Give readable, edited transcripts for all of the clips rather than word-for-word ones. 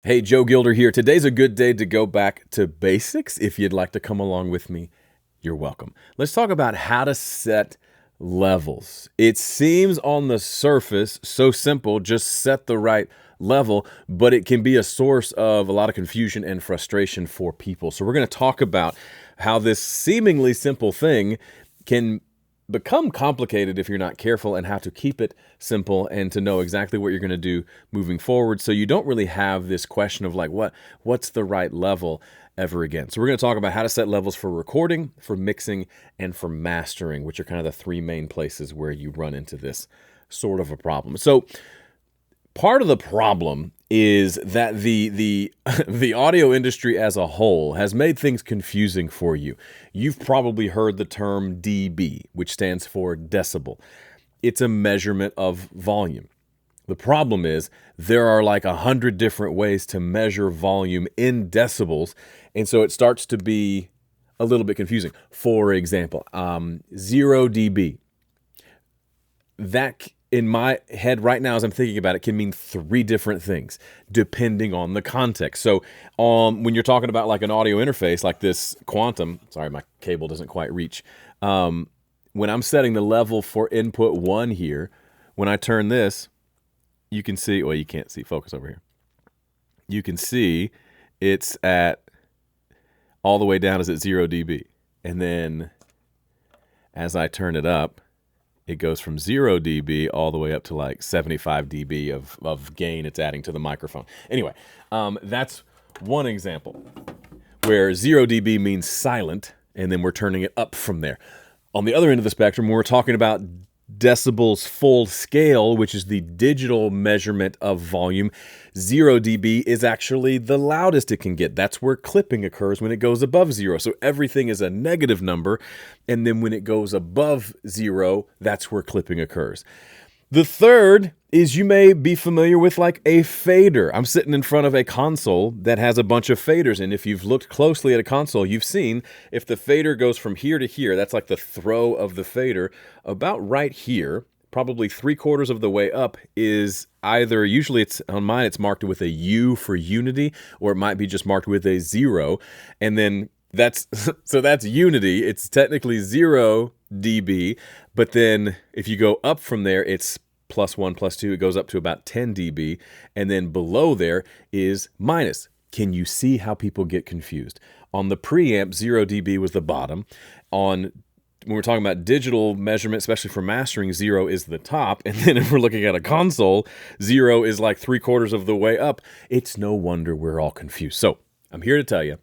Hey, Joe Gilder here. Today's a good day to go back to basics. If you'd like to come along with me, you're welcome. Let's talk about how to set levels. It seems on the surface so simple, just set the right level, but it can be a source of a lot of confusion and frustration for people. So we're going to talk about how this seemingly simple thing can become complicated if you're not careful, and how to keep it simple and to know exactly what you're going to do moving forward, so you don't really have this question of like what's the right level ever again. So we're going to talk about how to set levels for recording, for mixing, and for mastering, which are kind of the three main places where you run into this sort of a problem. So part of the problem is that the the audio industry as a whole has made things confusing for you. You've probably heard the term dB, which stands for decibel. It's a measurement of volume. The problem is there are like 100 different ways to measure volume in decibels, and so it starts to be a little bit confusing. For example, 0 dB. That in my head right now, as I'm thinking about it, can mean three different things depending on the context. So when you're talking about like an audio interface like this Quantum, sorry, my cable doesn't quite reach. When I'm setting the level for input 1 here, when I turn this, you can see, well, you can't see, focus over here. You can see it's at, all the way down is at 0 dB. And then as I turn it up, it goes from 0 dB all the way up to like 75 dB of gain it's adding to the microphone. Anyway, that's one example where 0 dB means silent, and then we're turning it up from there. On the other end of the spectrum, when we're talking about decibels full scale, which is the digital measurement of volume, 0 dB is actually the loudest it can get. That's where clipping occurs when it goes above 0. So everything is a negative number, and then when it goes above 0, that's where clipping occurs. The third is, you may be familiar with like a fader. I'm sitting in front of a console that has a bunch of faders, and if you've looked closely at a console, you've seen if the fader goes from here to here, that's like the throw of the fader, about right here, probably 3/4 of the way up, is either, usually it's on mine, it's marked with a U for unity, or it might be just marked with a 0, and then that's so that's unity. It's technically 0 dB, but then if you go up from there, it's +1, +2. It goes up to about 10 dB, and then below there is minus. Can you see how people get confused? On the preamp, 0 dB was the bottom. When we're talking about digital measurement, especially for mastering, 0 is the top. And then if we're looking at a console, 0 is like 3/4 of the way up. It's no wonder we're all confused. So I'm here to tell you,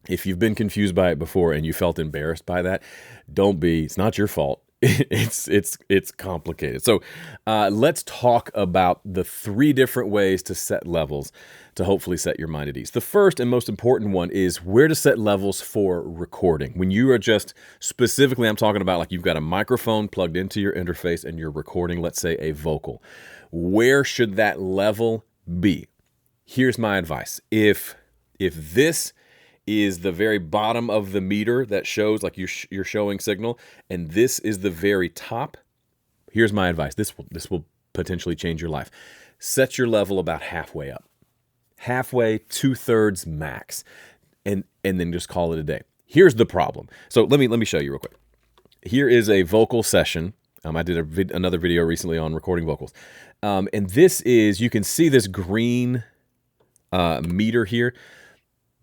if you've been confused by it before and you felt embarrassed by that, don't be. It's not your fault. It's complicated. So let's talk about the three different ways to set levels to hopefully set your mind at ease. The first and most important one is where to set levels for recording. When you are just specifically, I'm talking about like you've got a microphone plugged into your interface and you're recording, let's say, a vocal. Where should that level be? Here's my advice. If this is the very bottom of the meter that shows like you're showing signal, and this is the very top, here's my advice. This will potentially change your life. Set your level about halfway up. Halfway, 2/3 max. And then just call it a day. Here's the problem. So let me show you real quick. Here is a vocal session. I did another video recently on recording vocals. And this is, you can see this green meter here.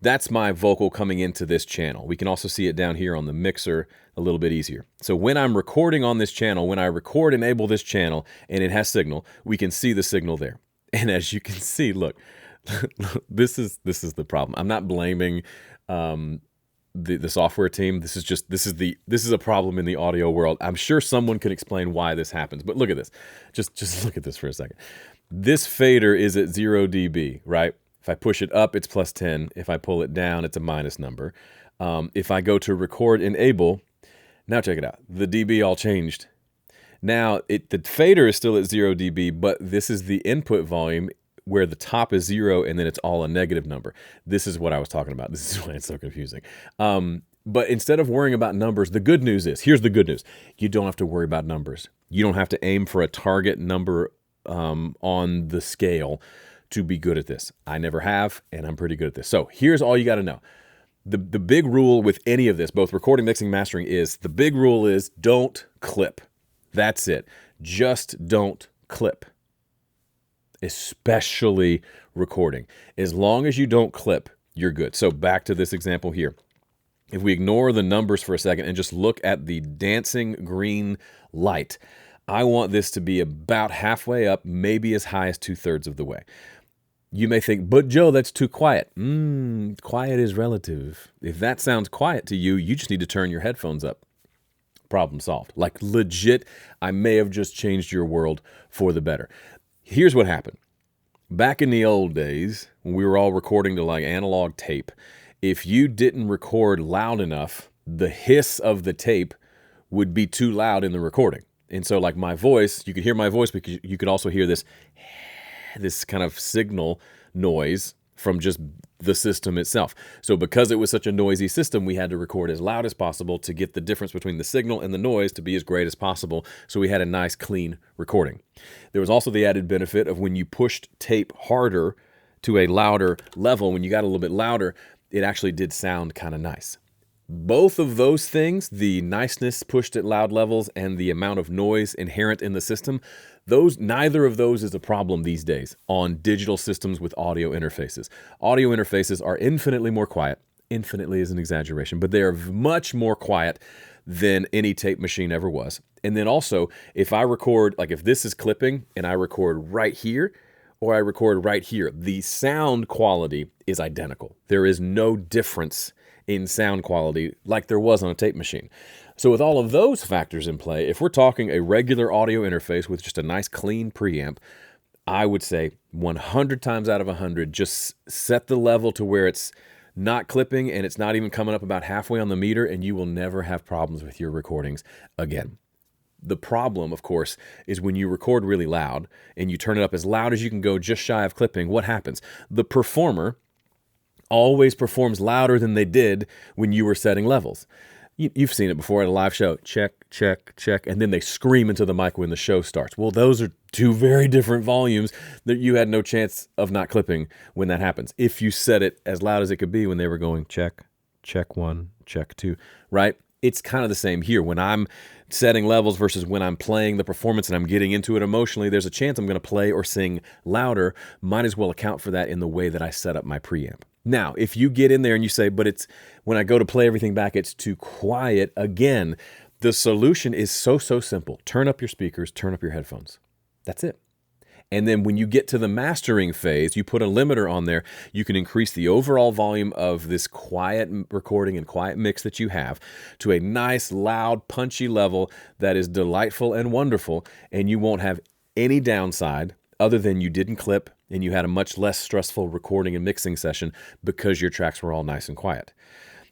That's my vocal coming into this channel. We can also see it down here on the mixer a little bit easier. So when I'm recording on this channel, when I enable this channel and it has signal, we can see the signal there. And as you can see, look, this is the problem. I'm not blaming the software team. This is a problem in the audio world. I'm sure someone can explain why this happens, but look at this. Just look at this for a second. This fader is at 0 dB, right? If I push it up, it's +10. If I pull it down, it's a minus number. If I go to record enable, now check it out. The dB all changed. Now, the fader is still at 0 dB, but this is the input volume where the top is 0 and then it's all a negative number. This is what I was talking about. This is why it's so confusing. But instead of worrying about numbers, the good news is, here's the good news. You don't have to worry about numbers. You don't have to aim for a target number on the scale to be good at this. I never have, and I'm pretty good at this. So here's all you got to know. The big rule with any of this, both recording, mixing, mastering, is the big rule is don't clip. That's it. Just don't clip. Especially recording. As long as you don't clip, you're good. So back to this example here. If we ignore the numbers for a second and just look at the dancing green light, I want this to be about halfway up, maybe as high as 2/3 of the way. You may think, but Joe, that's too quiet. Quiet is relative. If that sounds quiet to you, you just need to turn your headphones up. Problem solved. Like legit, I may have just changed your world for the better. Here's what happened. Back in the old days, when we were all recording to like analog tape, if you didn't record loud enough, the hiss of the tape would be too loud in the recording. And so like my voice, you could hear my voice, because you could also hear this kind of signal noise from just the system itself. So because it was such a noisy system, we had to record as loud as possible to get the difference between the signal and the noise to be as great as possible. So we had a nice, clean recording. There was also the added benefit of when you pushed tape harder to a louder level, when you got a little bit louder, it actually did sound kind of nice. Both of those things, the niceness pushed at loud levels and the amount of noise inherent in the system, neither of those is a problem these days on digital systems with audio interfaces. Audio interfaces are infinitely more quiet. Infinitely is an exaggeration, but they are much more quiet than any tape machine ever was. And then also, if I record, like if this is clipping and I record right here, or I record right here, the sound quality is identical. There is no difference in sound quality like there was on a tape machine. So with all of those factors in play, if we're talking a regular audio interface with just a nice clean preamp, I would say 100 times out of 100, just set the level to where it's not clipping and it's not even coming up about halfway on the meter, and you will never have problems with your recordings again. The problem, of course, is when you record really loud and you turn it up as loud as you can go just shy of clipping, what happens? The performer always performs louder than they did when you were setting levels. You've seen it before at a live show. Check, check, check. And then they scream into the mic when the show starts. Well, those are two very different volumes that you had no chance of not clipping when that happens. If you set it as loud as it could be when they were going check, check one, check two, right? It's kind of the same here. When I'm setting levels versus when I'm playing the performance and I'm getting into it emotionally, there's a chance I'm going to play or sing louder. Might as well account for that in the way that I set up my preamp. Now, if you get in there and you say, but it's when I go to play everything back, it's too quiet. Again, the solution is so simple. Turn up your speakers, turn up your headphones. That's it. And then when you get to the mastering phase, you put a limiter on there. You can increase the overall volume of this quiet recording and quiet mix that you have to a nice, loud, punchy level that is delightful and wonderful. And you won't have any downside other than you didn't clip and you had a much less stressful recording and mixing session because your tracks were all nice and quiet.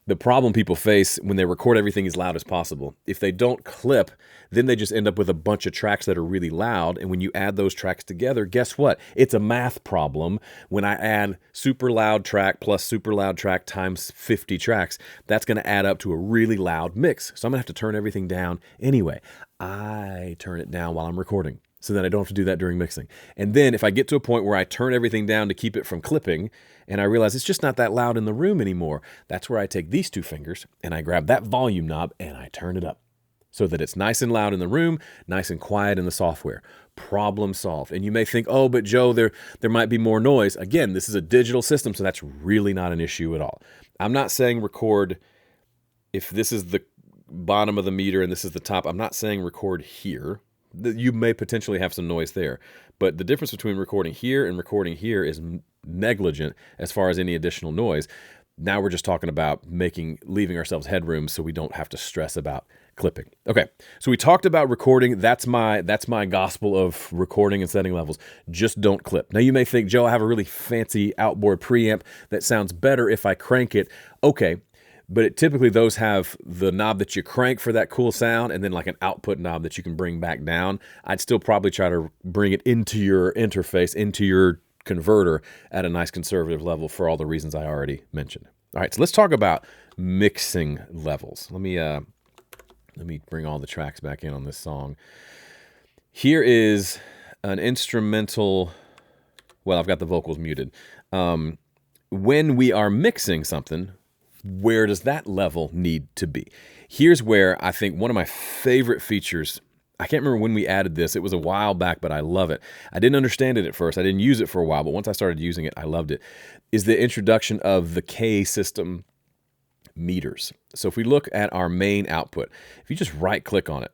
The problem people face when they record everything as loud as possible, if they don't clip, then they just end up with a bunch of tracks that are really loud. And when you add those tracks together, guess what? It's a math problem. When I add super loud track plus super loud track times 50 tracks, that's going to add up to a really loud mix. So I'm going to have to turn everything down anyway. I turn it down while I'm recording, so that I don't have to do that during mixing. And then if I get to a point where I turn everything down to keep it from clipping, and I realize it's just not that loud in the room anymore, that's where I take these two fingers and I grab that volume knob and I turn it up so that it's nice and loud in the room, nice and quiet in the software. Problem solved. And you may think, oh, but Joe, there might be more noise. Again, this is a digital system, so that's really not an issue at all. I'm not saying record, if this is the bottom of the meter and this is the top, I'm not saying record here. You may potentially have some noise there, but the difference between recording here and recording here is negligent as far as any additional noise. Now we're just talking about leaving ourselves headroom so we don't have to stress about clipping. Okay, so we talked about recording. That's my gospel of recording and setting levels. Just don't clip. Now you may think, Joe, I have a really fancy outboard preamp that sounds better if I crank it. Okay. But typically those have the knob that you crank for that cool sound and then like an output knob that you can bring back down. I'd still probably try to bring it into your interface, into your converter at a nice conservative level for all the reasons I already mentioned. All right, so let's talk about mixing levels. Let me bring all the tracks back in on this song. Here is an instrumental well, I've got the vocals muted. When we are mixing something, where does that level need to be? Here's where I think one of my favorite features, I can't remember when we added this. It was a while back, but I love it. I didn't understand it at first. I didn't use it for a while, but once I started using it, I loved it, is the introduction of the K system meters. So if we look at our main output, if you just right-click on it,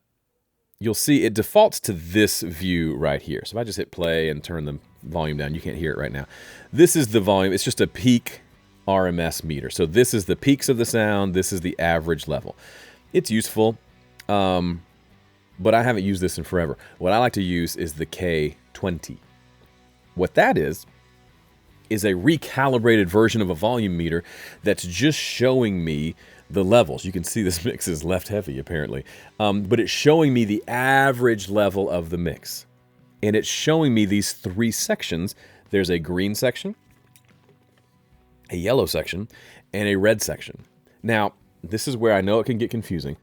you'll see it defaults to this view right here. So if I just hit play and turn the volume down, you can't hear it right now. This is the volume. It's just a peak RMS meter. So this is the peaks of the sound. This is the average level. It's useful, but I haven't used this in forever. What I like to use is the K20. What that is a recalibrated version of a volume meter that's just showing me the levels. You can see this mix is left heavy apparently, but it's showing me the average level of the mix. And it's showing me these three sections. There's a green section, a yellow section, and a red section. Now, this is where I know it can get confusing.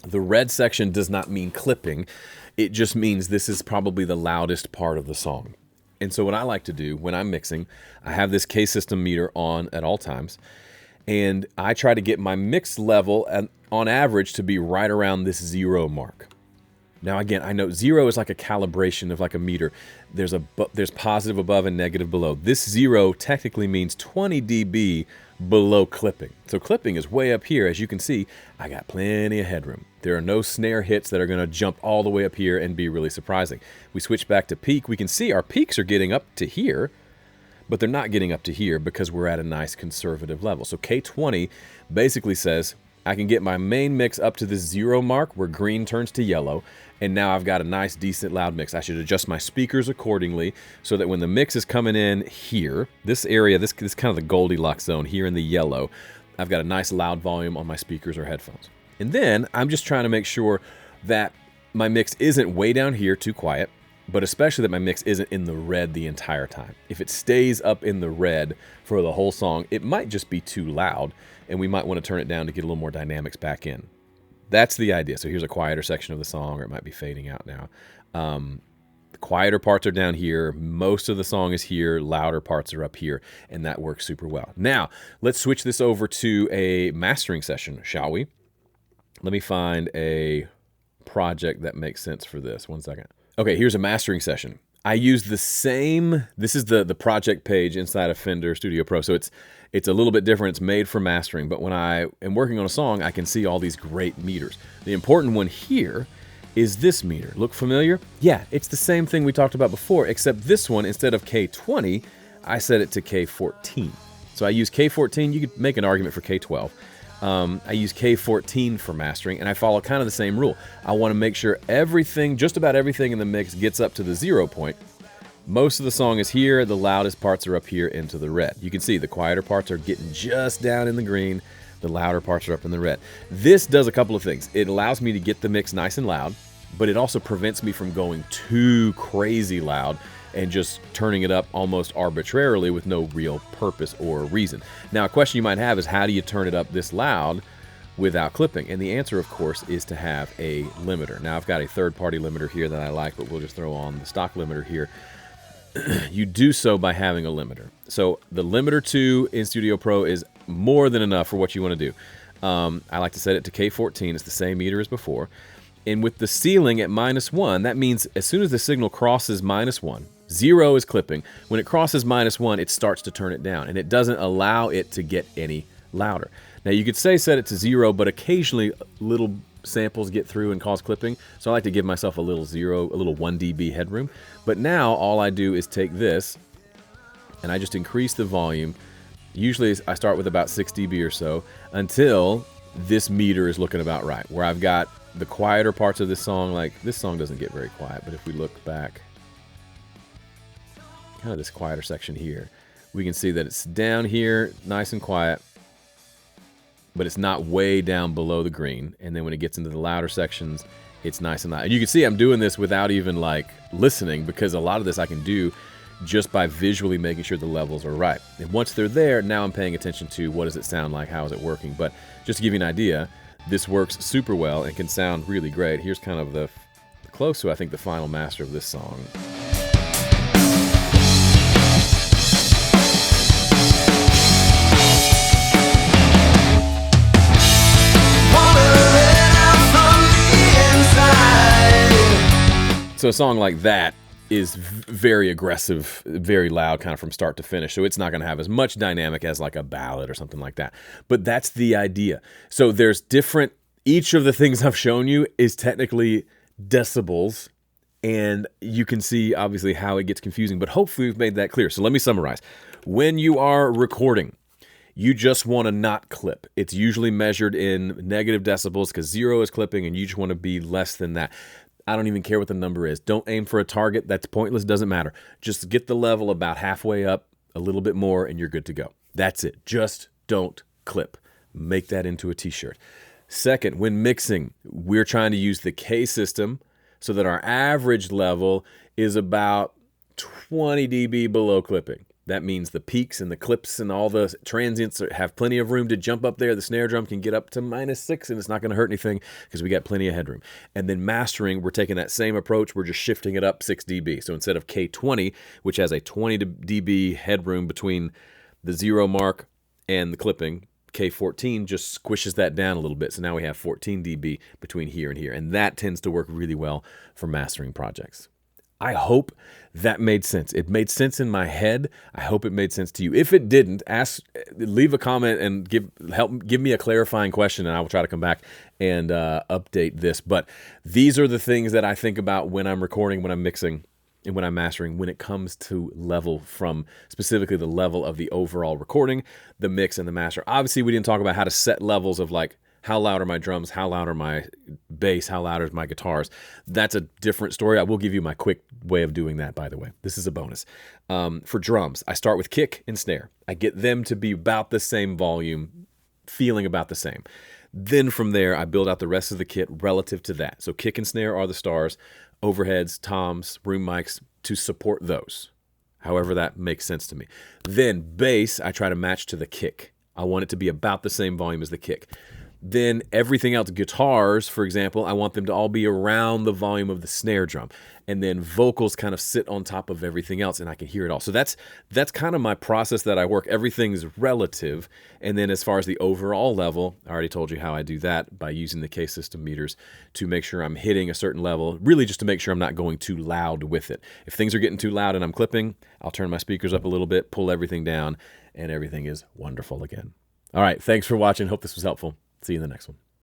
The red section does not mean clipping. It just means this is probably the loudest part of the song. And so what I like to do when I'm mixing, I have this K system meter on at all times, and I try to get my mix level on average to be right around this 0 mark. Now again, I know 0 is like a calibration of like a meter. There's positive above and negative below. This 0 technically means 20 dB below clipping. So clipping is way up here. As you can see, I got plenty of headroom. There are no snare hits that are going to jump all the way up here and be really surprising. We switch back to peak. We can see our peaks are getting up to here, but they're not getting up to here because we're at a nice conservative level. So K20 basically says I can get my main mix up to this 0 mark where green turns to yellow, and now I've got a nice, decent, loud mix. I should adjust my speakers accordingly so that when the mix is coming in here, this area, this kind of the Goldilocks zone here in the yellow, I've got a nice loud volume on my speakers or headphones. And then I'm just trying to make sure that my mix isn't way down here too quiet, but especially that my mix isn't in the red the entire time. If it stays up in the red for the whole song, it might just be too loud, and we might want to turn it down to get a little more dynamics back in. That's the idea. So here's a quieter section of the song, or it might be fading out now. The quieter parts are down here. Most of the song is here. Louder parts are up here, and that works super well. Now, let's switch this over to a mastering session, shall we? Let me find a project that makes sense for this. One second. Okay, here's a mastering session. I use the same, this is the project page inside of Fender Studio Pro, so it's a little bit different. It's made for mastering, but when I am working on a song, I can see all these great meters. The important one here is this meter. Look familiar? Yeah, it's the same thing we talked about before, except this one, instead of K20, I set it to K14. So I use K14, you could make an argument for K12. I use K14 for mastering, and I follow kind of the same rule. I want to make sure everything, just about everything in the mix gets up to the 0 point. Most of the song is here. The loudest parts are up here into the red. You can see the quieter parts are getting just down in the green. The louder parts are up in the red. This does a couple of things. It allows me to get the mix nice and loud, but it also prevents me from going too crazy loud and just turning it up almost arbitrarily with no real purpose or reason. Now, a question you might have is, how do you turn it up this loud without clipping? And the answer, of course, is to have a limiter. Now, I've got a third-party limiter here that I like, but we'll just throw on the stock limiter here. You do so by having a limiter. So the limiter 2 in Studio Pro is more than enough for what you want to do. I like to set it to K14. It's the same meter as before. And with the ceiling at -1, that means as soon as the signal crosses -1, 0 is clipping. When it crosses -1, it starts to turn it down, and it doesn't allow it to get any louder. Now, you could say set it to 0, but occasionally little samples get through and cause clipping, so I like to give myself a little 1 dB headroom. But now all I do is take this, and I just increase the volume. Usually I start with about 6 dB or so until this meter is looking about right, where I've got the quieter parts of this song. Like, this song doesn't get very quiet, but if we look back, kind of this quieter section here, we can see that it's down here, nice and quiet, but it's not way down below the green. And then when it gets into the louder sections, it's nice and loud. And you can see I'm doing this without even like listening, because a lot of this I can do just by visually making sure the levels are right. And once they're there, now I'm paying attention to what does it sound like, how is it working. But just to give you an idea, this works super well and can sound really great. Here's kind of the close to, I think, the final master of this song. So a song like that is very aggressive, very loud, kind of from start to finish. So it's not going to have as much dynamic as like a ballad or something like that. But that's the idea. So there's different, each of the things I've shown you is technically decibels. And you can see obviously how it gets confusing, but hopefully we've made that clear. So let me summarize. When you are recording, you just want to not clip. It's usually measured in negative decibels because 0 is clipping and you just want to be less than that. I don't even care what the number is. Don't aim for a target. That's pointless. Doesn't matter. Just get the level about halfway up, a little bit more, and you're good to go. That's it. Just don't clip. Make that into a t-shirt. Second, when mixing, we're trying to use the K system so that our average level is about 20 dB below clipping. That means the peaks and the clips and all the transients have plenty of room to jump up there. The snare drum can get up to -6 and it's not going to hurt anything because we got plenty of headroom. And then mastering, we're taking that same approach. We're just shifting it up 6 dB. So instead of K20, which has a 20 dB headroom between the 0 mark and the clipping, K14 just squishes that down a little bit. So now we have 14 dB between here and here. And that tends to work really well for mastering projects. I hope that made sense. It made sense in my head. I hope it made sense to you. If it didn't, leave a comment and give me a clarifying question, and I will try to come back and update this. But these are the things that I think about when I'm recording, when I'm mixing, and when I'm mastering, when it comes to level, from specifically the level of the overall recording, the mix, and the master. Obviously, we didn't talk about how to set levels of like, how loud are my drums? How loud are my bass? How loud are my guitars? That's a different story. I will give you my quick way of doing that, by the way. This is a bonus. For drums, I start with kick and snare. I get them to be about the same volume, feeling about the same. Then from there, I build out the rest of the kit relative to that. So kick and snare are the stars, overheads, toms, room mics to support those. However that makes sense to me. Then bass, I try to match to the kick. I want it to be about the same volume as the kick. Then everything else, guitars, for example, I want them to all be around the volume of the snare drum. And then vocals kind of sit on top of everything else, and I can hear it all. So that's kind of my process that I work. Everything's relative. And then as far as the overall level, I already told you how I do that by using the K system meters to make sure I'm hitting a certain level, really just to make sure I'm not going too loud with it. If things are getting too loud and I'm clipping, I'll turn my speakers up a little bit, pull everything down, and everything is wonderful again. All right, thanks for watching. Hope this was helpful. See you in the next one.